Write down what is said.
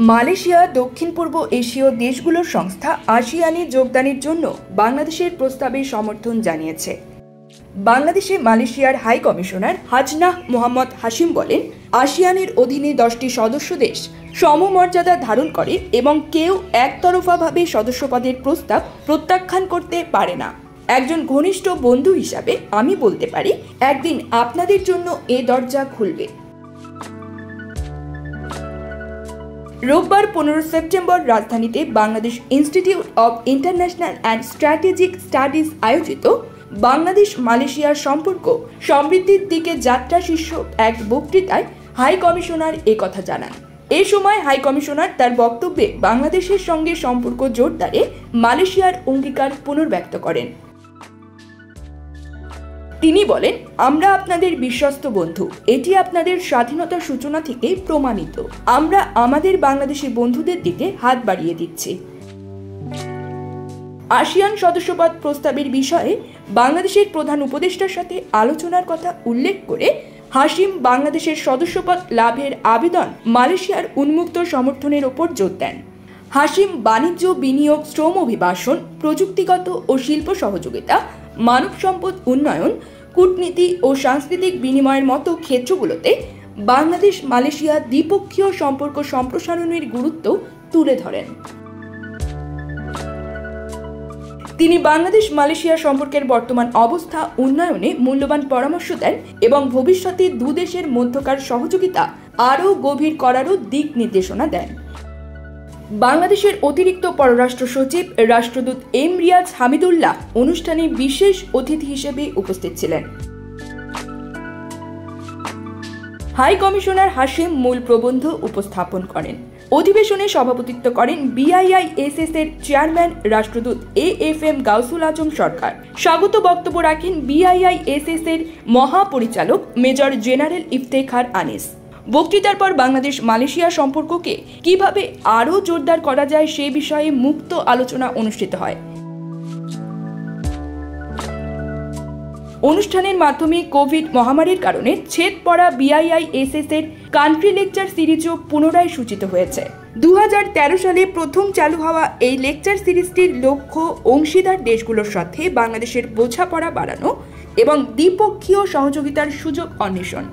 Malaysia দক্ষিণ পূর্ব এশীয় দেশগুলোর সংস্থা আসিয়ানে যোগদানের জন্য বাংলাদেশের প্রস্তাবে সমর্থন জানিয়েছে। বাংলাদেশে মালয়েশিয়ার হাই কমিশনার হাজনাহ মোহাম্মদ হাশিম বলেন, আসিয়ানের অধীনে 10টি সদস্য দেশ সমমর্যাদা ধারণ করে এবং কেউ একতরফাভাবে সদস্যপদের প্রস্তাব প্রত্যাখ্যান করতে পারে না। একজন ঘনিষ্ঠ বন্ধু হিসাবে আমি বলতে পারি, একদিন আপনাদের জন্য এ দরজা খুলবে। রোববার 15 সেপ্টেম্বর রাজধানীতে Bangladesh institute of international and strategic studies আয়োজিত বাংলাদেশ মালয়েশিয়ার সম্পর্ক সমৃদ্ধির দিকে যাত্রা শীর্ষক এক বক্তৃতায় হাই কমিশনার একথা জানান। এ সময় হাই কমিশনার তার বক্তব্যে বাংলাদেশের সঙ্গে সম্পর্ক জোরদারে মালয়েশিয়ার অঙ্গীকার পুনর্ব্যক্ত করেন। তিনি বলেন, আমরা আপনাদের বিশ্বস্ত বন্ধু, এটি আপনাদের স্বাধীনতার সূচনা থেকে প্রমাণিত। আমরা আমাদের বাংলাদেশি বন্ধুদের দিকে হাত বাড়িয়ে দিচ্ছি। আসিয়ান সদস্যপদ প্রস্তাবের বিষয়ে বাংলাদেশের প্রধান উপদেষ্টার সাথে আলোচনার কথা উল্লেখ করে হাশিম বাংলাদেশের সদস্যপদ লাভের আবেদন মালয়েশিয়ার উন্মুক্ত সমর্থনের ওপর জোর দেন। হাশিম বাণিজ্য, বিনিয়োগ, শ্রম অভিবাসন, প্রযুক্তিগত ও শিল্প সহযোগিতা, মানব সম্পদ উন্নয়ন, কূটনীতি ও সাংস্কৃতিক বিনিময়ের মতো ক্ষেত্রগুলোতে বাংলাদেশ মালয়েশিয়া দ্বিপক্ষীয় সম্পর্ক সম্প্রসারণের গুরুত্ব তুলে ধরেন। তিনি বাংলাদেশ মালয়েশিয়া সম্পর্কের বর্তমান অবস্থা উন্নয়নে মূল্যবান পরামর্শ দেন এবং ভবিষ্যতে দুদেশের মধ্যকার সহযোগিতা আরও গভীর করারও দিক নির্দেশনা দেন। বাংলাদেশের অতিরিক্ত পররাষ্ট্র সচিব রাষ্ট্রদূত এম রিয়াজ হামিদুল্লাহ অনুষ্ঠানে বিশেষ অতিথি হিসেবে উপস্থিত ছিলেন। হাই কমিশনার হাশিম মূল প্রবন্ধ উপস্থাপন করেন। অধিবেশনে সভাপতিত্ব করেন BIISS এর চেয়ারম্যান রাষ্ট্রদূত AFM গাউসুল আজম সরকার। স্বাগত বক্তব্য রাখেন BIISS এর মহাপরিচালক মেজর জেনারেল ইফতেখার আনিস। বক্তৃতার পর বাংলাদেশ মালয়েশিয়া সম্পর্ককে কিভাবে আরও জোরদার করা যায় সে বিষয়ে মুক্ত আলোচনা অনুষ্ঠিত হয়। অনুষ্ঠানের মাধ্যমে কোভিড মহামারীর কারণে ছেদ পড়া BIISS এর কান্ট্রি লেকচার সিরিজও পুনরায় সূচিত হয়েছে। 2013 সালে প্রথম চালু হওয়া এই লেকচার সিরিজটির লক্ষ্য অংশীদার দেশগুলোর সাথে বাংলাদেশের বোঝাপড়া বাড়ানো এবং দ্বিপক্ষীয় সহযোগিতার সুযোগ অন্বেষণ।